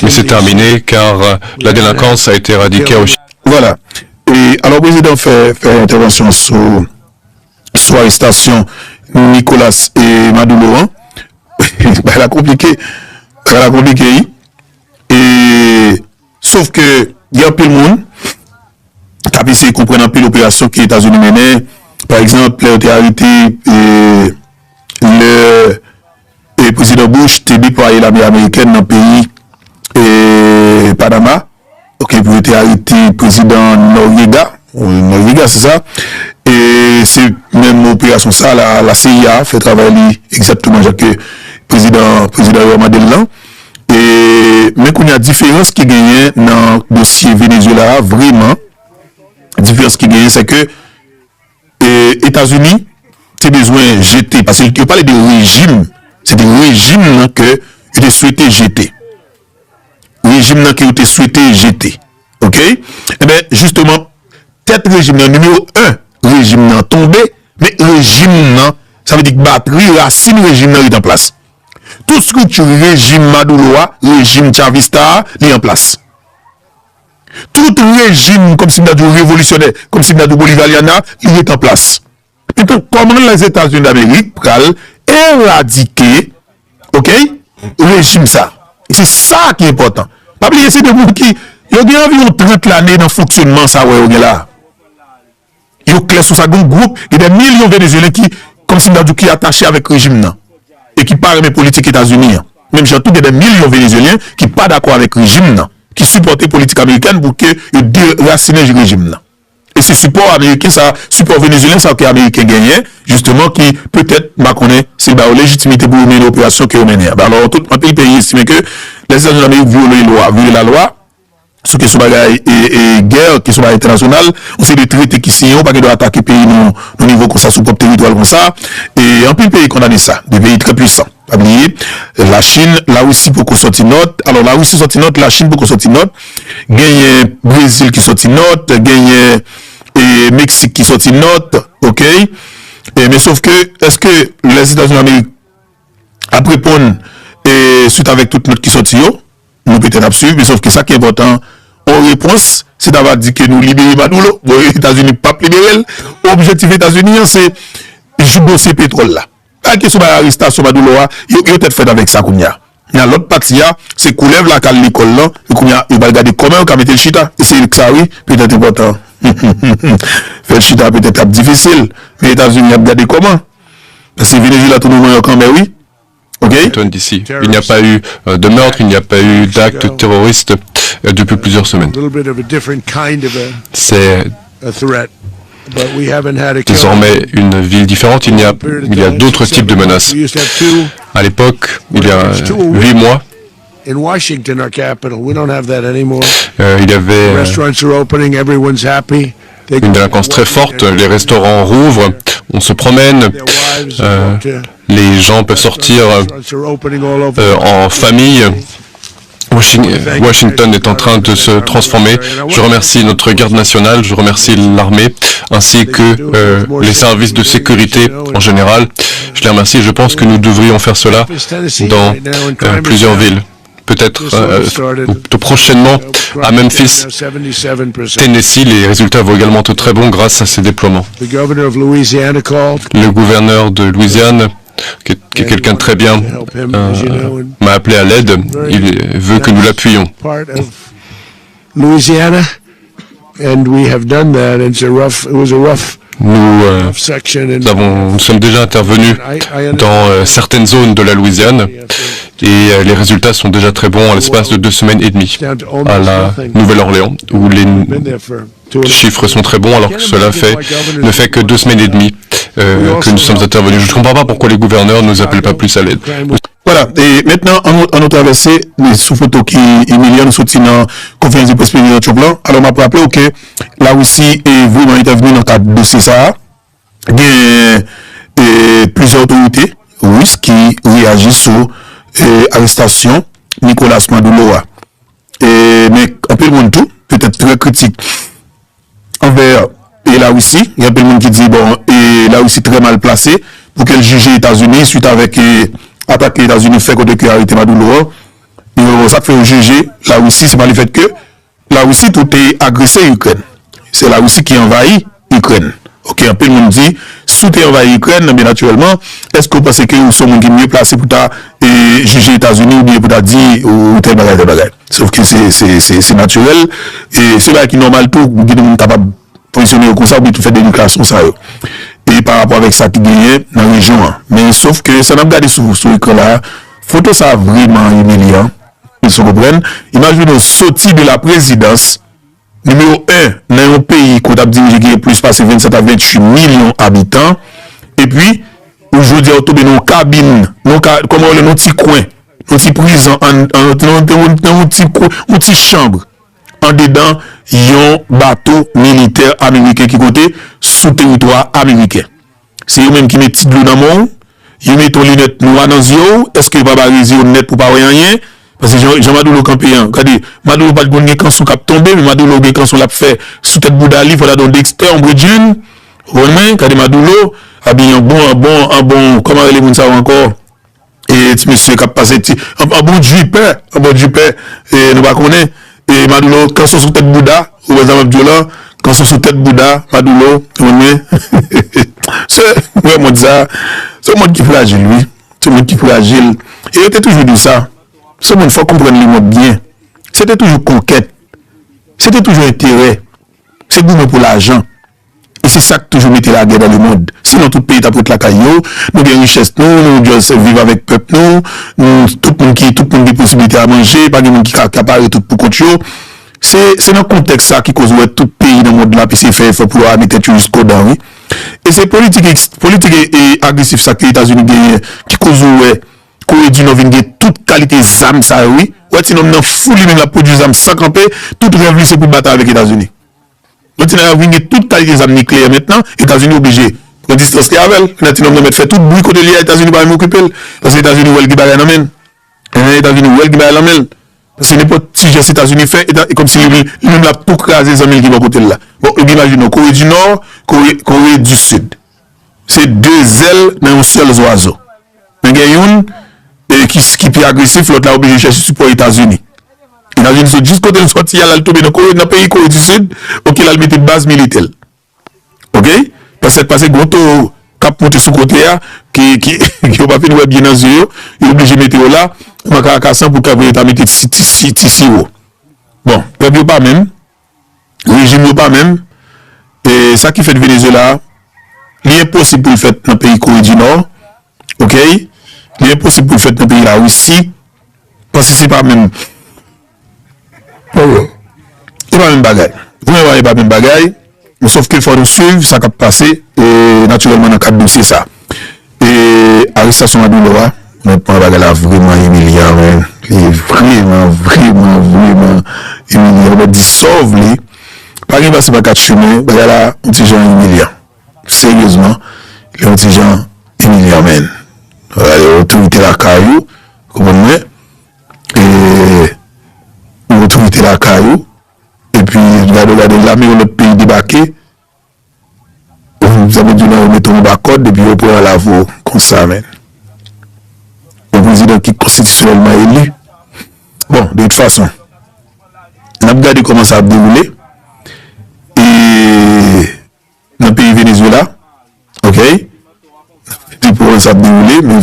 Mais c'est terminé car la délinquance a été éradiquée à Washington. Voilà. Et alors, le président fait intervention sur l'arrestation Nicolas et Maduro. Elle a compliqué. Et sauf que il y a un peu de monde qui a essayé de comprendre un peu l'opération que les États-Unis menaient. Par exemple, il a arrêté le président Bush a déployé l'armée américaine dans le pays et Panama. Ok, pour être arrêté le président Noriega, c'est ça. Et c'est même opération ça, la CIA fait travailler exactement que président Madela. Mais qu'on y a différence qui gagne dans le dossier Venezuela, vraiment, différence qui gagne, c'est que États-Unis, c'est besoin jeter, parce qu'il parle de régime, c'est des régimes que ils ont souhaité jeter. Régime qui ont souhaité jeter. Ok? Eh bien, justement, tête régime numéro 1, régime tombé, mais régime ça veut dire que batterie, racine régime est en place. Toute structure régime Maduro, régime Chavista est en place. Tout régime, comme si nous avons révolutionnaire, comme si nous avons bolivarien, il est en place. Et donc, comment les États-Unis d'Amérique pral éradiquer, ok, régime ça. C'est ça qui est important. Pas oublier, c'est des gens qui, ils ont environ 30 années dans le fonctionnement, ça, ouais, là. Ils ont clair sur ça, un groupe, il y a des millions de Vénézuéliens qui, comme si nous avons qui attachés avec le régime, là. Et qui parlent de politique États-Unis. Même j'ai tout des millions de Vénézuéliens qui ne sont pas d'accord avec le régime, qui supportent la politique américaine pour que ils déracinent le régime. Et ce support américain, ça, support vénézuélien, ça, qui est américain gagné, justement, qui peut-être, c'est la légitimité pour mener l'opération qui est menée. Alors, tout un pays estime que les États-Unis d'Amérique violent la loi, ce qui sont et guerre, qui sont internationales, on sait des traités qui signent, pas qu'ils doivent attaquer pays au niveau comme ça, sous propre territoire comme ça, et un pays condamné ça, des pays très puissants. Pas oublier, la Chine, la Russie pour qu'on sorte note, alors la Russie sorti note, la Chine pour qu'on sorte note, gagne Brésil qui sorti note, gagne et Mexique qui sorti note, ok, et, mais sauf que, est-ce que les États-Unis d'Amérique, après répondre, et suite avec toute note qui sorti, nous peut-être suivre, mais sauf que ça qui est important, en réponse, c'est d'avoir dit que nous libérons Maduro. Bon, les États-Unis pas libérer. L'objectif des États-Unis, c'est juger ces pétroles là. La question de l'arrestation Maduro, il peut être fait avec ça qu'on y a. Il y a l'autre partie, c'est qu'on lève la cale l'école là, et qu'on y a, il va regarder comment on va mettre le chita. Et c'est ça, oui, peut-être important. Faire le chita peut-être difficile, mais les États-Unis ont regardé comment. Parce que Venezuela, tout le monde quand même, oui. Okay. D'ici. Il n'y a pas eu de meurtre, il n'y a pas eu d'actes terroristes depuis plusieurs semaines. C'est désormais une ville différente, il y a d'autres types de menaces. À l'époque, il y a 8 mois, il y avait une délinquance très forte, les restaurants rouvrent, on se promène, les gens peuvent sortir en famille. Washington est en train de se transformer. Je remercie notre garde nationale, je remercie l'armée, ainsi que les services de sécurité en général. Je les remercie. Je pense que nous devrions faire cela dans plusieurs villes. Peut-être prochainement à Memphis, Tennessee, les résultats vont également être très bons grâce à ces déploiements. Le gouverneur de Louisiane, qui est quelqu'un de très bien, m'a appelé à l'aide. Il veut que nous l'appuyions. Nous sommes déjà intervenus dans certaines zones de la Louisiane et les résultats sont déjà très bons à l'espace de 2 semaines et demie à la Nouvelle-Orléans, où les chiffres sont très bons alors que cela ne fait que 2 semaines et demie que nous sommes intervenus. Je ne comprends pas pourquoi les gouverneurs ne nous appellent pas plus à l'aide. Voilà, et maintenant, on a traversé les sous-photos qui Emilien sorti dans la conférence de presse de Choblan. Alors, on m'a rappelé que la Russie est vraiment intervenue dans le cadre de ça. Il y a plusieurs autorités russes qui réagissent sur l'arrestation de Nicolas Maduro. Mais un peu de monde tout, peut-être très critique envers la Russie. Il y a un peu de monde qui dit, bon, et la Russie très mal placée pour qu'elle juge les États-Unis suite avec attaquer les États-Unis fait côté qui a arrêté Maduro. Et ça fait juger la Russie, c'est pas le fait que la Russie tout est agressé l'Ukraine. C'est la Russie qui envahit l'Ukraine. Ok, un peu le monde dit, sous tu envahit l'Ukraine, bien naturellement, est-ce que vous pensez que vous sommes mieux placés pour juger les États-Unis ou bien pour dire ou tel bagage. Sauf que c'est naturel et c'est là qui est normal tout, vous êtes capable de positionner comme ça, ou bien tout faire des déclarations ça. Et par rapport avec ça qui gagne dans la région. Mais sauf que ça n'a pas gardé sur l'écran là, photo ça vraiment humiliant. Ils se comprennent. Imaginez sorti de la présidence, numéro 1, dans un pays qu'on a dirigé qui est plus passé 27 à 28 millions d'habitants. Et puis, aujourd'hui, on tombe dans une cabine, comment on est dans un petit coin, dans un petit prison, dans un petit chambre. En dedans, il y a un bateau militaire américain qui côté sous territoire américain. C'est eux-mêmes qui mettent de l'eau dans le monde, ils mettent une lunette noire dans les yeux, est-ce que va pas réussir une net pour pas rien? Parce que Jean-Madoulo campéen, Madoulo pas de bon quand son cap tombé, mais Madoulo quand son l'a fait sous tête Boudali, il faut la donner d'expert en Brésil. Vraiment, quand Madoulo a bien un bon, comment les gens savent encore? Et monsieur qui a passé un bon jupe, et nous pas connaître. Et Maduro, quand sont sous tête Bouddha, ou par exemple Abdullah, quand sont sous tête Bouddha, Maduro, c'est vraiment ça. C'est un monde qui est fragile, lui. C'est un monde qui est fragile. Et il était toujours dit ça. Ce monde, il faut comprendre les mots bien. C'était toujours conquête. C'était toujours intérêt. C'est goût pour l'argent. Et c'est ça que toujours mettait la guerre dans le monde. Sinon, tout le pays est la caillou, nous avons richesse, nous devons vivre avec le peuple, tout le monde qui a possibilité à manger, pas de monde qui est capable tout pour contre. C'est dans le contexte ça qui cause tout le pays dans le monde là, puis c'est fait pour mettre jusqu'au dents, oui. Et c'est politique et agressif ça que les États-Unis gagnent, qui cause Corée du Nord vient toute qualité d'armes, ça, oui. Ouais, sinon, on a foulé même la produit d'armes sans camper, tout rêve c'est pour battre avec les États-Unis. Maintenant, on a toute qualité d'armes nucléaires maintenant, les États-Unis obligés. Pour distance qu'il y avait, maintenant, on a fait tout bruit côté lié à les États-Unis pour m'occuper. Parce que les États-Unis, où ils gagnent l'amène. Les États-Unis, où ils gagnent l'amène. Parce que n'importe si les États-Unis fait, comme si lui-même l'a tout crasé les amis qui vont côté là. Bon, imaginez, Corée du Nord, Corée du Sud. C'est deux ailes dans un seul oiseau. Mais il y a une qui est plus agressif, l'autre là obligé de chercher support aux États-Unis. Les États-Unis sont juste côté de sortir, il a tombé dans le pays Corée du Sud, ok, il a mis une base militaire. Ok? Parce que gros cap monter sous côté là, qui n'a pas fait de bien dans les yeux, il est obligé de mettre là, on va casser pour qu'il ait mis ici haut. Bon, peuple pas même, régime pas même, et ça qui fait le Venezuela, il est impossible pour le faire dans le pays Corée du Nord, ok? Il est impossible pour le faire dans le pays la Russie, parce que c'est pas même. C'est pas même bagaille. Vraiment, il pas même bagaille. Sauf qu'il faut nous suivre, ça qui a passé, et naturellement, dans le cadre de dossier, ça. Et arrestation à Douloura, honnêtement, bagaille là, vraiment humiliant, vraiment humiliant. On va dissolve, par exemple, c'est pas quatre chemins, bagaille là, un petit gens humiliant. Sérieusement, les petits gens humiliant, man. Les autorités la caillou, comprenez? Et les autorités la caillou, et puis regardez l'armée de notre pays débarqué, vous avez dit là, on met ton bas code, et puis on prend la voie comme ça, man. Le président qui est constitutionnellement élu. Bon, de toute façon, on a regardé comment ça a déroulé, et dans le pays Venezuela, ok? Pour ça déroulé, mais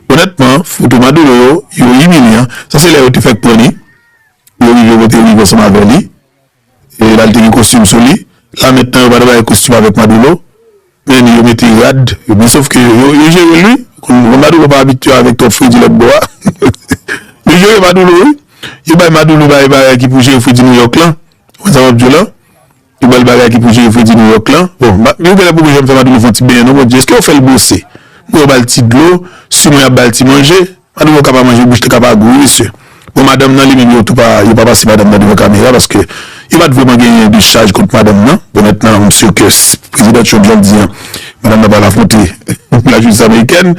honnêtement, Photo Maduro, il est humiliant. Ça, c'est là où tu fais que prenez. Il est voté au niveau de avec lui. Et là, il a un costume sur lui. Là, maintenant, il va avoir un costume avec Maduro. Mais il met un rad. Mais sauf que, il gère lui. Maduro n'est pas habitué avec ton fruit de bois. Il gère Maduro, oui. Il va Maduro qui pour gérer le fruit de New York là. Vous avez violent. Il va le bagage qui pour gérer le fruit de New York là. Bon, il va pour que je me fasse Maduro font bien. Non, est-ce qu'il fait le bosser? Pour balti de l'eau, si moi balti manger, madame capable manger bouche capable goûter monsieur. Bon madame nan lui-même il pas passer madame devant caméra parce que il va vraiment gagner du charge contre madame non. Bon maintenant monsieur que président Trump vient dire madame n'a pas l'affronter la justice américaine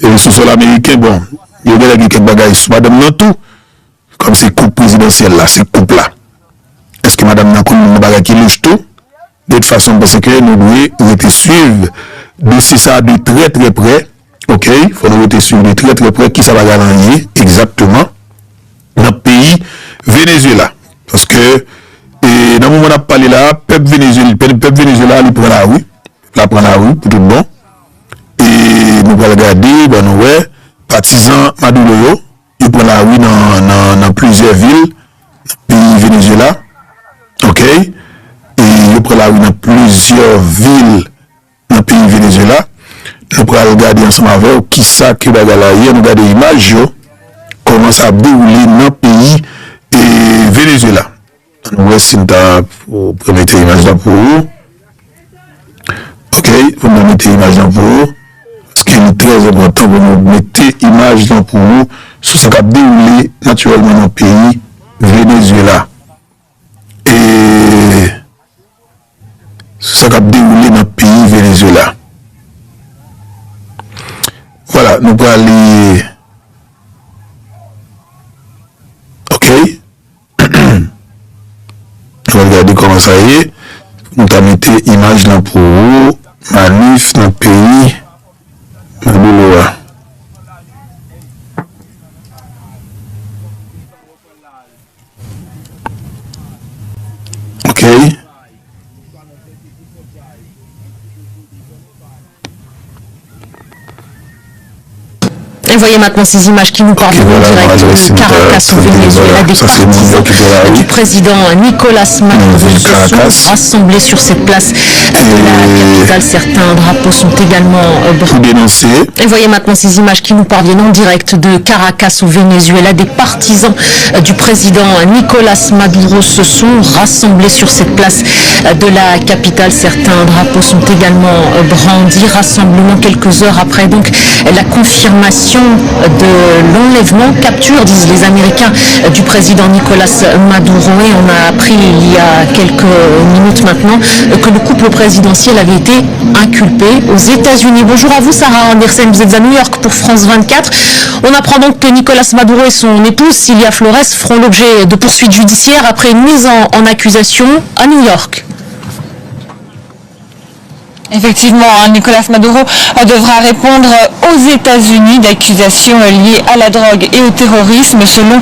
et sous sol américain bon, il y a quelques bagages sur madame non tout comme c'est coupe présidentielle là, c'est coupe là. Est-ce que madame n'a connu une bagage qui louche tout? De toute façon parce que nous devons suivre dossier ça de très très près, ok, il faut nous suivre de très très près qui ça va gagner exactement dans le pays Venezuela. Parce que, et dans le moment où on a parlé là, peuple Venezuela, il prend la rue, pour tout bon. Et nous allons regarder, ben nous, ouais, partisans Maduro, il prend la rue dans plusieurs villes, pays Venezuela, ok, et il prend la rue dans plusieurs villes dans le pays Venezuela. Nous allons regarder ensemble avec qui ça qui va gagner, nous regarder l'image, comment ça déroule dans le pays et Venezuela. Nous voyons si nous avons mettre l'image là pour vous. Ok, vous me mettez l'image là pour vous. Parce qu'il est très important pour nous mettre l'image là pour vous sur ce qui a déroulé naturellement dans le pays Venezuela. Et ce qui a déroulé dans le pays Venezuela. Voilà, nous allons aller. Ok. On va regarder comment ça y est. Nous allons mettre l'image là pour vous. Manif dans le pays. Maduro. voyez maintenant ces images qui nous parviennent en direct de Caracas au Venezuela. Des partisans du président Nicolas Maduro se sont rassemblés sur cette place de la capitale. Certains drapeaux sont également dénoncés. Et voyez maintenant ces images qui nous parviennent en direct de Caracas au Venezuela. Des partisans du président Nicolas Maduro se sont rassemblés sur cette place de la capitale. Certains drapeaux sont également brandis. Rassemblement quelques heures après donc la confirmation de l'enlèvement, capture, disent les Américains, du président Nicolas Maduro. Et on a appris il y a quelques minutes maintenant que le couple présidentiel avait été inculpé aux États-Unis. Bonjour à vous, Sarah Andersen, vous êtes à New York pour France 24. On apprend donc que Nicolas Maduro et son épouse Cilia Flores feront l'objet de poursuites judiciaires après une mise en accusation à New York. Effectivement, Nicolas Maduro devra répondre aux États-Unis d'accusations liées à la drogue et au terrorisme. Selon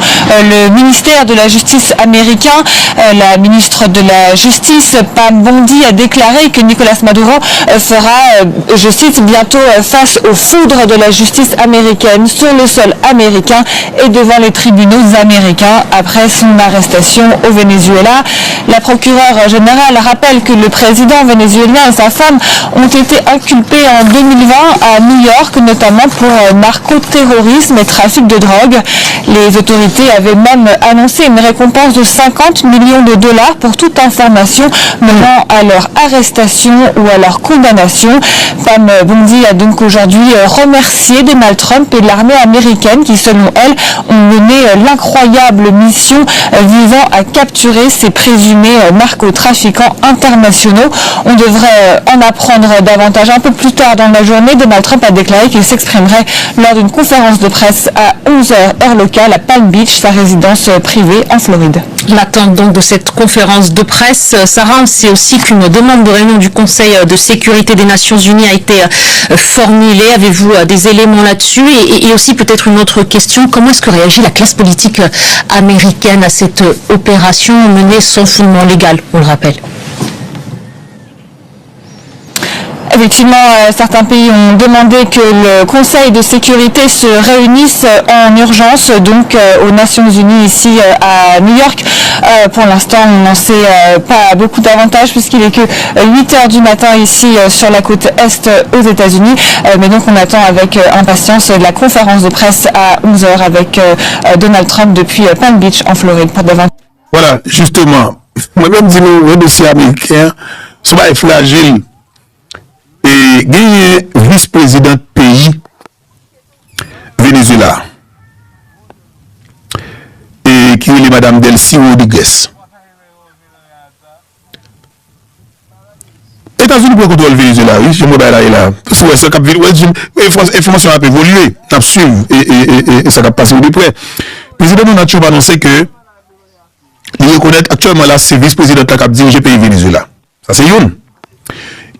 le ministère de la Justice américain, la ministre de la Justice, Pam Bondi, a déclaré que Nicolas Maduro fera, je cite, bientôt face aux foudres de la justice américaine sur le sol américain et devant les tribunaux américains après son arrestation au Venezuela. La procureure générale rappelle que le président vénézuélien et sa femme ont été inculpés en 2020 à New York, notamment pour narcoterrorisme et trafic de drogue. Les autorités avaient même annoncé une récompense de 50 millions de dollars pour toute information menant à leur arrestation ou à leur condamnation. Pam Bondi a donc aujourd'hui remercié Donald Trump et l'armée américaine qui, selon elle, ont mené l'incroyable mission visant à capturer ces présumés narcotrafiquants internationaux. On devrait en apprendre davantage un peu plus tard dans la journée. Donald Trump a déclaré qu'il s'exprimerait lors d'une conférence de presse à 11h heure locale à Palm Beach, sa résidence privée en Floride. L'attente donc de cette conférence de presse. Sarah, on sait aussi qu'une demande de réunion du Conseil de sécurité des Nations Unies a été formulée. Avez-vous des éléments là-dessus et aussi peut-être une autre question, comment est-ce que réagit la classe politique américaine à cette opération menée sans fondement légal, on le rappelle? Effectivement, certains pays ont demandé que le Conseil de sécurité se réunisse en urgence, donc aux Nations Unies ici à New York. Pour l'instant, on n'en sait pas beaucoup davantage puisqu'il est que 8h du matin ici sur la côte Est aux États-Unis. Mais donc on attend avec impatience la conférence de presse à 11h avec Donald Trump depuis Palm Beach en Floride pour davantage. Voilà, justement, moi-même dis le dossier américain, ce va être fragile. Et gagné vice-président de pays Venezuela et qui est Madame Delcy Rodriguez. États-Unis pour contrôler le Venezuela, oui, je me là. L'information a évolué, a suivi et ça va passer de près. Le président Donald Trump a annoncé que il reconnaît actuellement là, c'est vice-président qui a dirigé le pays Venezuela. Ça c'est une.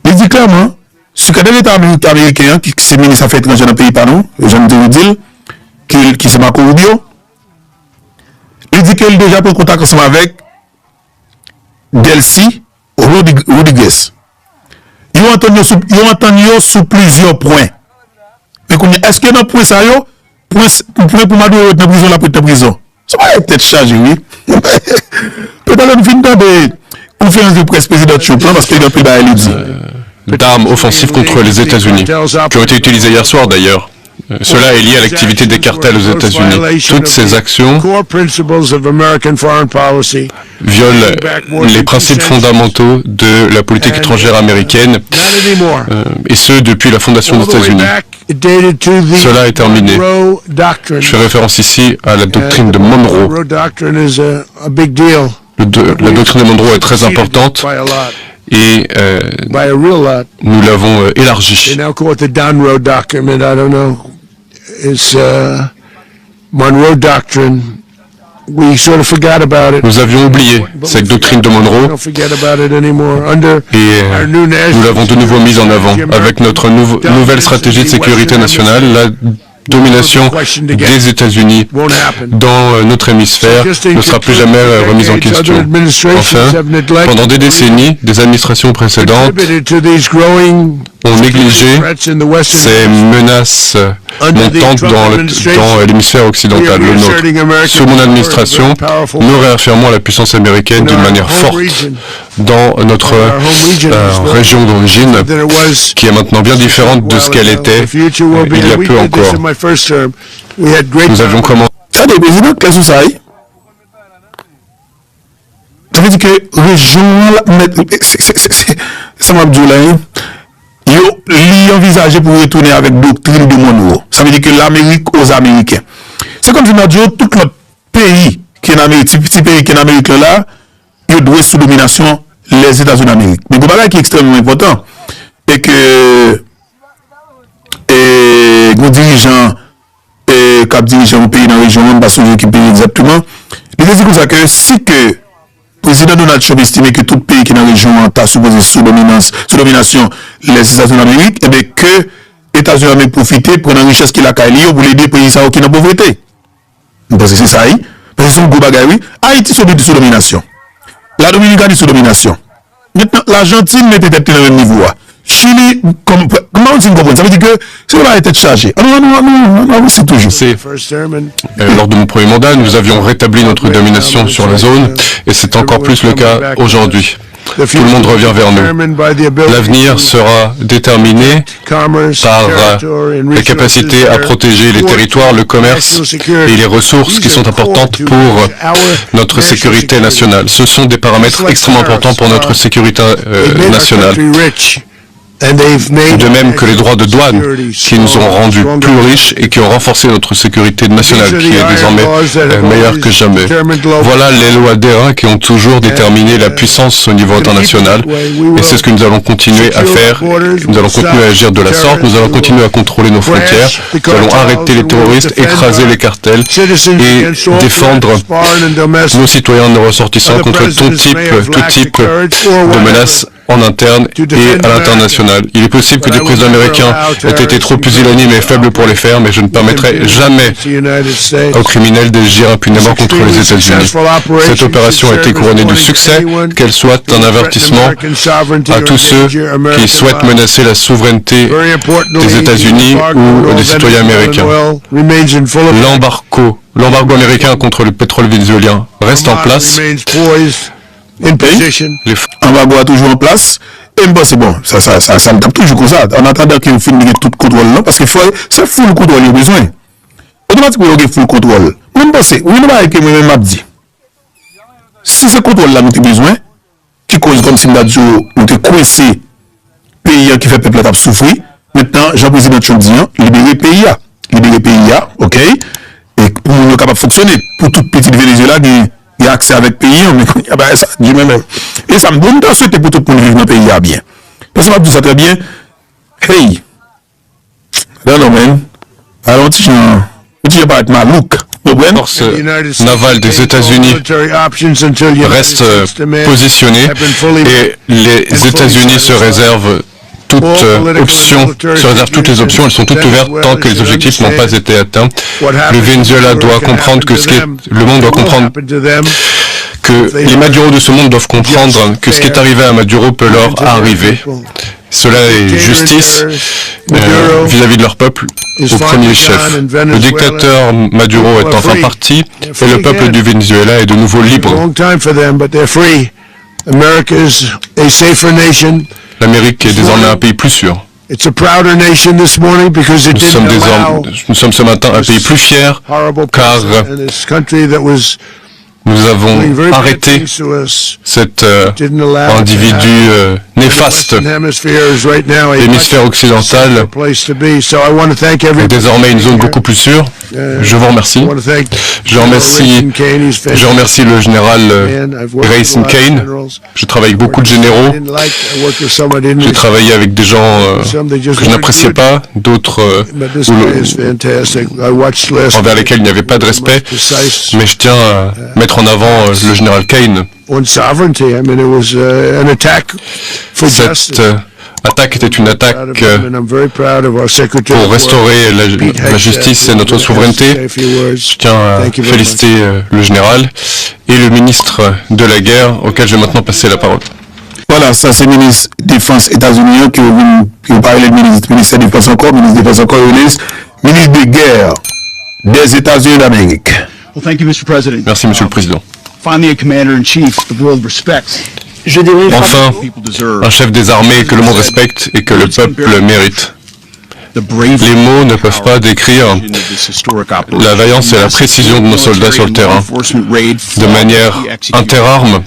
Il dit clairement, secrétaire d'État américain, qui est ministre des Affaires étrangères dans le pays par nous, Jean-Denis Dill, qui c'est Marco Rubio, il dit qu'il a déjà pris contact ensemble avec Delcy Rodriguez. Ils ont entendu sur plusieurs points. Est-ce que dans le point ça, pour Maduro dans la prison, la prison? Ça va peut-être chargé, oui. Peut-être une fin de conférence de presse président Trump, parce qu'il a pris la dit. D'armes offensives contre les États-Unis, qui ont été utilisées hier soir d'ailleurs. Cela est lié à l'activité des cartels aux États-Unis. Toutes ces actions violent les principes fondamentaux de la politique étrangère américaine, et ce depuis la fondation des États-Unis. Cela est terminé. Je fais référence ici à la doctrine de Monroe. La doctrine de Monroe est très importante. Et nous l'avons élargi. Nous avions oublié cette doctrine de Monroe et nous l'avons de nouveau mise en avant avec notre nouvelle stratégie de sécurité nationale. La domination des États-Unis dans notre hémisphère ne sera plus jamais remise en question. Enfin, pendant des décennies, des administrations précédentes ont négligé ces menaces montante dans l'hémisphère occidental, le nôtre. Sous mon administration, nous réaffirmons la puissance américaine d'une manière forte dans notre région d'origine, qui est maintenant bien différente de ce qu'elle était il y a peu encore. Nous avions commencé... Ça des présidents, qu'est-ce que ça y est? Ça veut dire que région, ça m'a dit là, il envisageait pour retourner avec doctrine de Monroe. Ça veut dire que l'Amérique aux Américains. C'est comme si nous disons tout le pays qui est en Amérique, petit pays qui est en Amérique là, il doit sous domination les États-Unis d'Amérique. Mais le bagage qui est extrêmement important, et que nos dirigeants qui dirigent un pays dans la région, on ne va pas souvenir qui pays exactement. Il dit comme ça que si que le président Donald Trump estime que tout pays qui est dans la région est supposé sous domination les États-Unis d'Amérique, et bien que les États-Unis d'Amérique profitent pour la richesse qu'il a pour aider les pays qui sont en pauvreté. Parce que c'est ça, parce que c'est un gros bagage, oui. Haïti sous domination. La Dominicane est sous domination. Maintenant, l'Argentine n'est peut-être pas au même niveau. Chili, comment on dit comprendre? Ça veut dire que ça va être chargé. Non, c'est toujours. Lors de mon premier mandat, nous avions rétabli notre domination sur la zone, et c'est encore plus le cas aujourd'hui. Tout le monde revient vers nous. L'avenir sera déterminé par la capacité à protéger les territoires, le commerce et les ressources qui sont importantes pour notre sécurité nationale. Ce sont des paramètres extrêmement importants pour notre sécurité nationale. De même que les droits de douane qui nous ont rendus plus riches et qui ont renforcé notre sécurité nationale qui est désormais meilleure que jamais. Voilà les lois d'E1 qui ont toujours déterminé la puissance au niveau international et c'est ce que nous allons continuer à faire. Nous allons continuer à agir de la sorte, nous allons continuer à contrôler nos frontières, nous allons arrêter les terroristes, écraser les cartels et défendre nos citoyens, nos ressortissants contre tout type de menaces en interne et à l'international. Il est possible que des présidents américains aient été trop pusillanimes et faibles pour les faire, mais je ne permettrai jamais aux criminels d'agir impunément contre les États-Unis. Cette opération a été couronnée de succès, qu'elle soit un avertissement à tous ceux qui souhaitent menacer la souveraineté des États-Unis ou des citoyens américains. L'embargo américain contre le pétrole vénézuélien reste en place. L'embargo est toujours en place. Et bon, c'est bon, ça me tape toujours comme ça. En attendant qu'il finisse tout le contrôle là, parce que c'est full contrôle, il y a besoin. Automatiquement, il y a full contrôle. Même pensez, oui, nous avons même m'a dit. Si ce contrôle là, nous avons besoin, qui cause comme si nous avons coincé pays qui fait peuple à souffrir, maintenant, Jean-Président Trump dit, libérer pays, ok? Et pour nous capable de fonctionner, pour tout petit Venezuela, il y a accès avec pays, mais ça, du même. Et ça me donne de souhaiter pour tout le monde vivre dans le pays bien. Parce que je dis ça très bien. Hey, non, man. Alors, tu vas pas être malouk. Les forces navales des États-Unis restent positionnées et les États-Unis se réservent toutes les options, elles sont toutes ouvertes tant que les objectifs n'ont pas été atteints. Le Venezuela doit comprendre que le monde doit comprendre que les Maduro de ce monde doivent comprendre que ce qui est arrivé à Maduro peut leur arriver. Cela est justice vis-à-vis de leur peuple au premier chef. Le dictateur Maduro est enfin parti et le peuple du Venezuela est de nouveau libre. L'Amérique est désormais un pays plus sûr. Nous sommes ce matin un pays plus fier car nous avons arrêté cet individu néfaste. L'hémisphère occidental est désormais une zone beaucoup plus sûre. Je vous remercie. Je remercie le général Grayson Kane. Je travaille avec beaucoup de généraux. J'ai travaillé avec des gens que je n'appréciais pas, d'autres envers lesquels il n'y avait pas de respect. Mais je tiens à mettre en avant le général Kane. Cette attaque était une attaque pour restaurer la justice et notre souveraineté. Je tiens à féliciter le général et le ministre de la guerre auquel je vais maintenant passer la parole. Voilà, ça c'est le ministre de la Défense États-Unis qui vous parlez du ministère de la Défense encore, ministre de la Défense encore, ministre de guerre des États-Unis d'Amérique. Merci, Monsieur le Président. Enfin, un chef des armées que le monde respecte et que le peuple mérite. Les mots ne peuvent pas décrire la vaillance et la précision de nos soldats sur le terrain, de manière interarmes,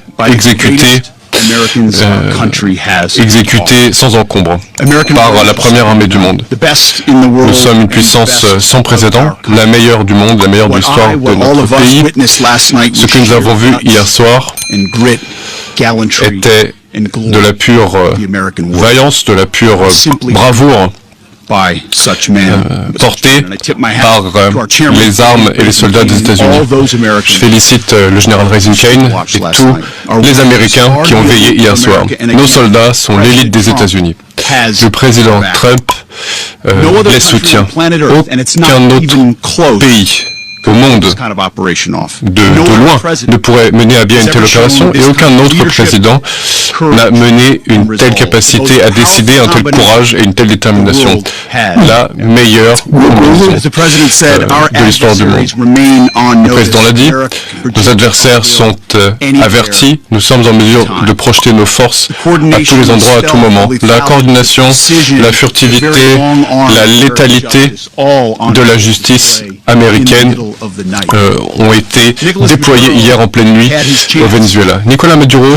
exécutés sans encombre par la première armée du monde. Nous sommes une puissance sans précédent, la meilleure du monde, la meilleure de l'histoire de notre pays. Ce que nous avons vu hier soir était de la pure vaillance, de la pure bravoure portée par les armes et les soldats des États-Unis. Je félicite le général Eisenstein et tous les Américains qui ont veillé hier soir. Nos soldats sont l'élite des États-Unis. Le président Trump les soutient. Aucun autre pays au monde, de loin, ne pourrait mener à bien une telle opération et aucun autre président n'a mené une telle capacité à décider, un tel courage et une telle détermination. La meilleure de l'histoire du monde. Le président l'a dit, nos adversaires sont avertis, nous sommes en mesure de projeter nos forces à tous les endroits, à tout moment. La coordination, la furtivité, la létalité de la justice américaine ont été déployés hier en pleine nuit au Venezuela. Nicolás Maduro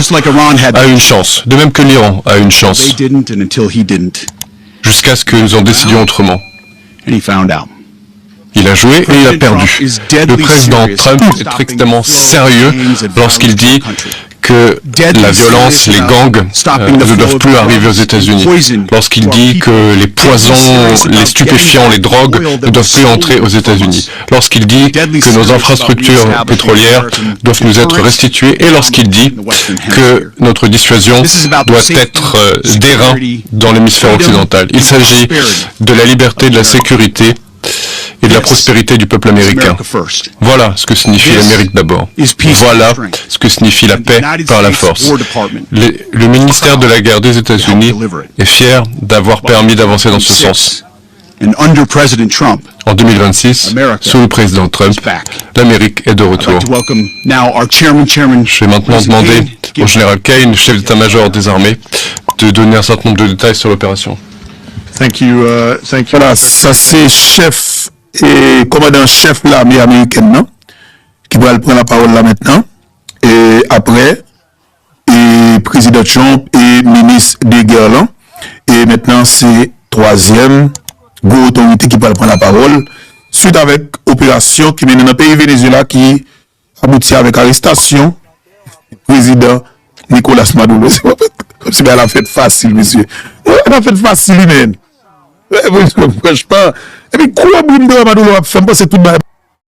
a une chance, de même que l'Iran a une chance, jusqu'à ce que nous en décidions autrement. Il a joué et il a perdu. Le président Trump est extrêmement sérieux lorsqu'il dit que la violence, les gangs ne doivent plus arriver aux États-Unis. Lorsqu'il dit que les poisons, les stupéfiants, les drogues ne doivent plus entrer aux États-Unis. Lorsqu'il dit que nos infrastructures pétrolières doivent nous être restituées. Et lorsqu'il dit que notre dissuasion doit être d'airain dans l'hémisphère occidental. Il s'agit de la liberté, de la sécurité et de la prospérité du peuple américain. Voilà ce que signifie l'Amérique d'abord. Voilà ce que signifie la paix par la force. Le ministère de la Guerre des États-Unis est fier d'avoir permis d'avancer dans ce sens. En 2026, sous le président Trump, l'Amérique est de retour. Je vais maintenant demander au général Kane, chef d'état-major des armées, de donner un certain nombre de détails sur l'opération. Voilà, ça c'est chef et commandant-chef de l'armée américaine, non? Qui va prendre la parole là maintenant. Et après, et président Trump et ministre de guerre là. Et maintenant, c'est troisième gros autorité qui va prendre la parole. Suite avec opération qui mène dans le pays Venezuela qui aboutit avec arrestation président Nicolás Maduro. Comme si elle a fait facile, monsieur. Elle a fait facile, même. Franchement. Et puis, quoi, Maduro a fait passer tout le monde.